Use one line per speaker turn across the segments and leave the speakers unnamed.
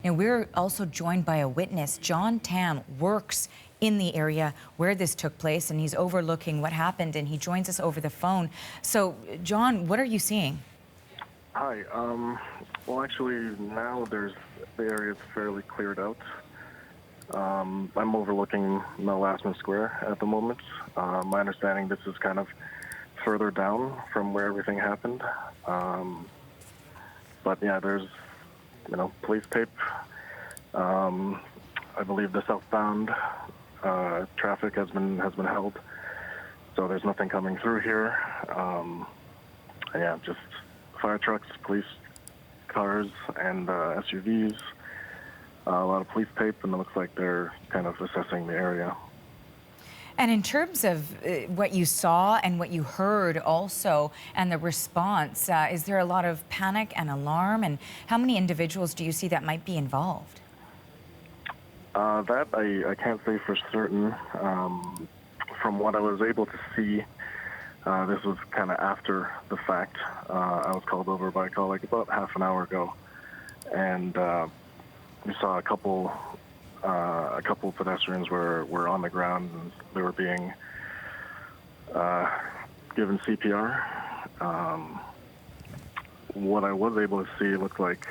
And we're also joined by a witness. John Tam works in the area where this took place, and he's overlooking what happened, and he joins us over the phone. So, John, what are you seeing?
Hi. Well, actually, now the area is fairly cleared out. I'm overlooking Lasman Square at the moment. My understanding, this is kind of further down from where everything happened. But yeah, there's police tape. I believe the southbound traffic has been held, so there's nothing coming through here. Yeah, just fire trucks, police cars, and SUVs. A lot of police tape, and it looks like they're kind of assessing the area.
And in terms of what you saw and what you heard also, and the response, is there a lot of panic and alarm? And how many individuals do you see that might be involved?
That I can't say for certain. From what I was able to see, this was kind of after the fact. I was called over by a colleague about half an hour ago, and we saw a couple pedestrians were on the ground, and they were being given CPR. What I was able to see, it looked like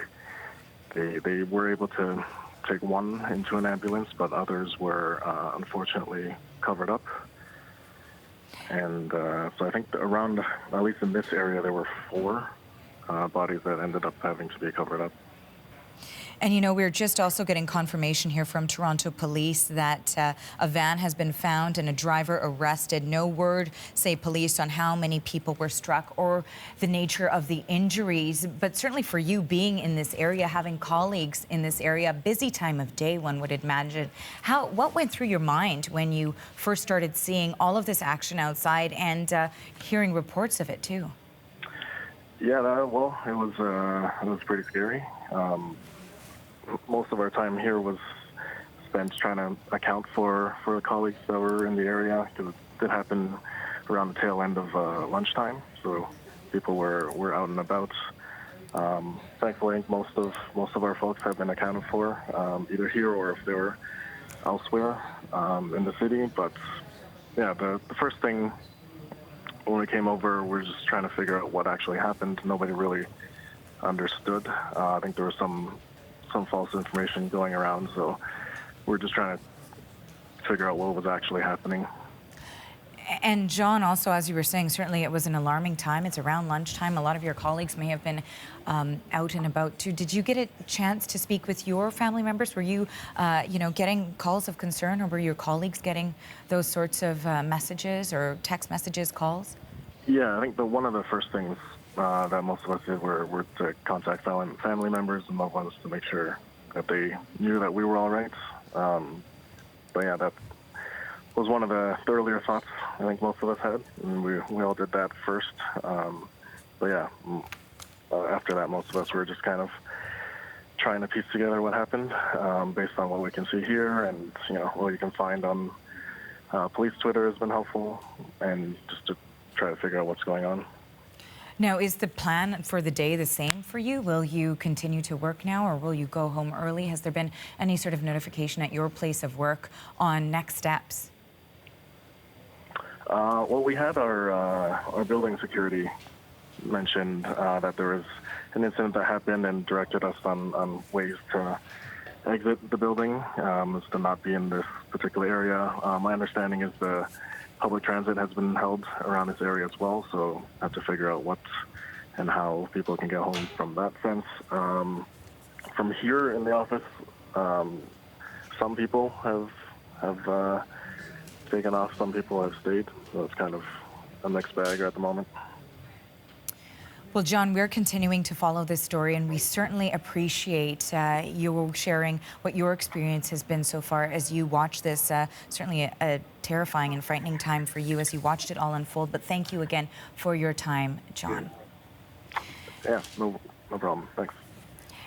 they were able to take one into an ambulance, but others were unfortunately covered up. And so I think around, at least in this area, there were 4 bodies that ended up having to be covered up.
And we're just also getting confirmation here from Toronto Police that a van has been found and a driver arrested. No word, say police, on how many people were struck or the nature of the injuries. But certainly for you, being in this area, having colleagues in this area, busy time of day, one would imagine. What went through your mind when you first started seeing all of this action outside and hearing reports of it too?
Yeah, well, it was pretty scary. Most of our time here was spent trying to account for the colleagues that were in the area, because it did happen around the tail end of lunchtime, so people were out and about. Thankfully, most of our folks have been accounted for, either here or if they were elsewhere in the city. But yeah, the first thing when we came over, we were just trying to figure out what actually happened. Nobody really understood. I think there was some false information going around, so we're just trying to figure out what was actually happening.
And John, also, as you were saying, certainly it was an alarming time. It's around lunchtime. A lot of your colleagues may have been out and about too. Did you get a chance to speak with your family members? Were you, getting calls of concern, or were your colleagues getting those sorts of messages or text messages, calls?
Yeah, I think one of the first things that most of us did were to contact family members and loved ones to make sure that they knew that we were all right. But yeah, that was one of the earlier thoughts I think most of us had, and we all did that first. But yeah, after that, most of us were just kind of trying to piece together what happened based on what we can see here, and what you can find on police Twitter has been helpful, and just to try to figure out what's going on.
Now, is the plan for the day the same for you? Will you continue to work now, or will you go home early? Has there been any sort of notification at your place of work on next steps?
Well, we had our building security mentioned that there was an incident that happened and directed us on ways to exit the building, is to not be in this particular area. My understanding is the public transit has been held around this area as well, so I have to figure out what and how people can get home from that sense. From here in the office, some people have taken off, some people have stayed, so it's kind of a mixed bag at the moment.
Well, John, we're continuing to follow this story, and we certainly appreciate you sharing what your experience has been so far as you watch this. Certainly a terrifying and frightening time for you as you watched it all unfold. But thank you again for your time, John.
Yeah, no problem. Thanks.